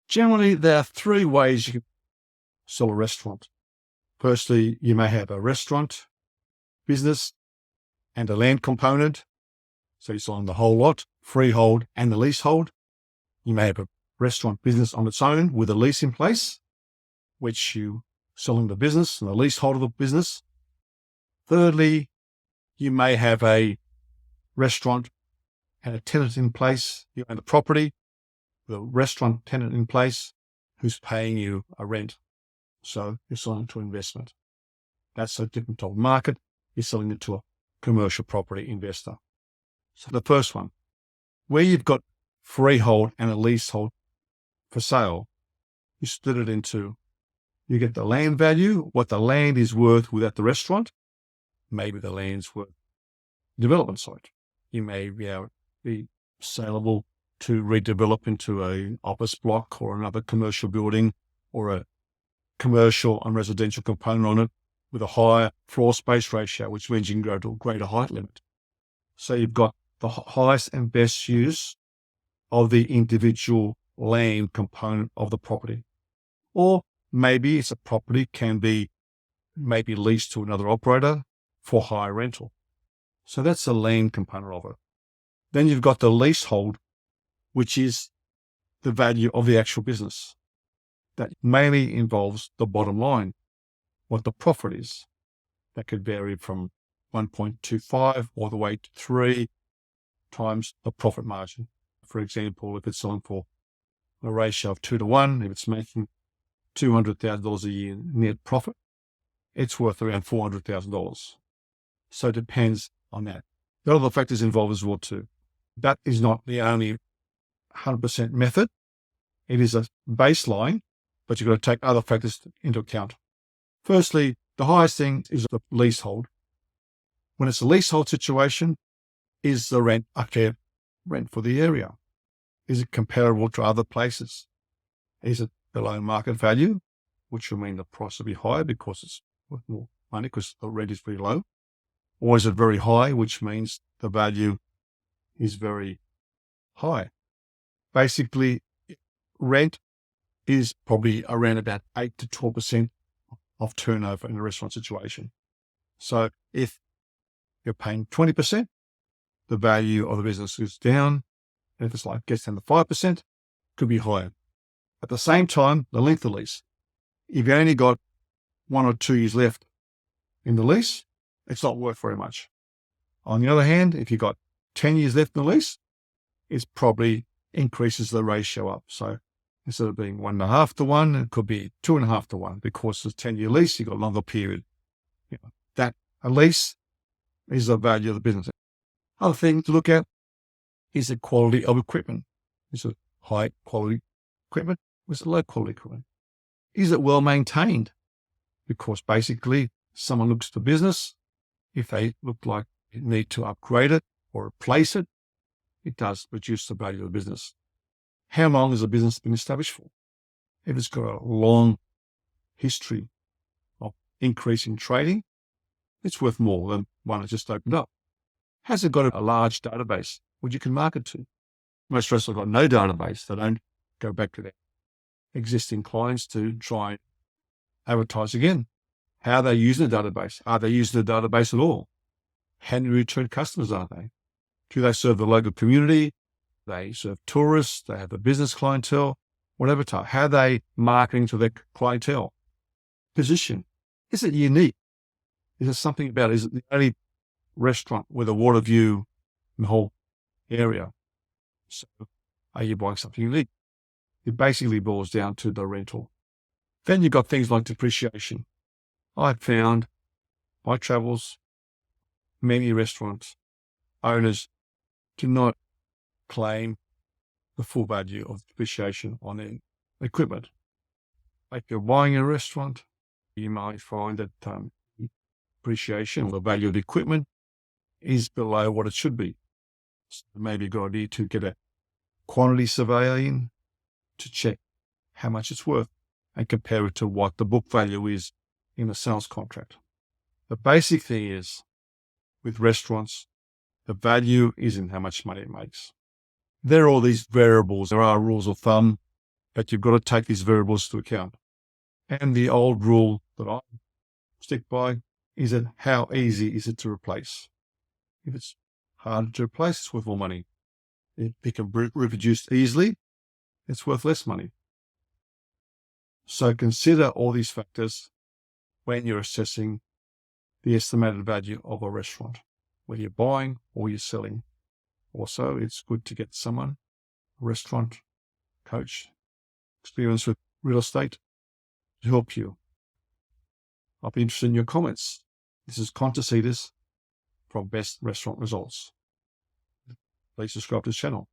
Generally, there are three ways you can sell a restaurant. Firstly, you may have a restaurant business and a land component. So you're selling the whole lot, freehold and the leasehold. You may have a restaurant business on its own with a lease in place, which you selling the business and the leasehold of the business. Thirdly, you may have a restaurant and a tenant in place. You own the property with a restaurant tenant in place who's paying you a rent. So you're selling to investment. That's a different type of market. You're selling it to a commercial property investor. So the first one, where you've got freehold and a leasehold for sale, you split it into, you get the land value, what the land is worth without the restaurant. Maybe the land's worth development site. You may be saleable to redevelop into an office block or another commercial building or a commercial and residential component on it with a higher floor space ratio, which means you can go to a greater height limit. So you've got the highest and best use of the individual land component of the property. Or maybe it's a property can be maybe leased to another operator for higher rental. So that's the land component of it. Then you've got the leasehold, which is the value of the actual business. That mainly involves the bottom line, what the profit is. That could vary from 1.25 all the way to 3 times the profit margin. For example, if it's selling for a ratio of 2 to 1, if it's making $200,000 a year net profit, it's worth around $400,000. So it depends on that. There are other factors involved as well too. That is not the only 100% method. It is a baseline, but you've got to take other factors into account. Firstly, the highest thing is the leasehold. When it's a leasehold situation, is the rent a fair rent for the area? Is it comparable to other places? Is it below market value, which will mean the price will be higher because it's worth more money because the rent is very low? Or is it very high, which means the value is very high? Basically, rent is probably around about 8 to 12% of turnover in a restaurant situation. So if you're paying 20%, the value of the business is down. And if it's like gets down to 5%, could be higher. At the same time, the length of lease. If you only got 1 or 2 years left in the lease, it's not worth very much. On the other hand, if you've got 10 years left in the lease, it probably increases the ratio up. So instead of being 1.5 to 1, it could be 2.5 to 1 because it's a 10-year lease, you've got a longer period. That a lease is the value of the business. Other thing to look at is the quality of equipment. Is it high quality equipment? Or is it low quality equipment? Is it well maintained? Because basically someone looks at the business. If they look like you need to upgrade it or replace it, it does reduce the value of the business. How long has a business been established for? If it's got a long history of increasing trading, it's worth more than one that just opened up. Has it got a large database which you can market to? Most restaurants have got no database. They don't go back to their existing clients to try and advertise again. How are they using the database? Are they using the database at all? How many return customers are they? Do they serve the local community? They serve tourists. They have a business clientele, whatever type. How are they marketing to their clientele? Position. Is it unique? Is there something about it? Is it the only restaurant with a water view in the whole area? So are you buying something unique? It basically boils down to the rental. Then you've got things like depreciation. I've found my travels, many restaurants owners do not claim the full value of depreciation on their equipment. If you're buying a restaurant, you might find that depreciation or the value of the equipment is below what it should be. So maybe a good idea to get a quantity surveyor in to check how much it's worth and compare it to what the book value is in a sales contract. The basic thing is, with restaurants, the value isn't how much money it makes. There are all these variables. There are rules of thumb, But you've got to take these variables into account. And the old rule that I stick by is that how easy is it to replace? If it's harder to replace, it's worth more money. If it can be reproduced easily, it's worth less money. So consider all these factors when you're assessing the estimated value of a restaurant, whether you're buying or you're selling. Also, it's good to get someone, a restaurant coach, experience with real estate, to help you. I'll be interested in your comments. This is Tastzidis from Best Restaurant Results. Please subscribe to this channel.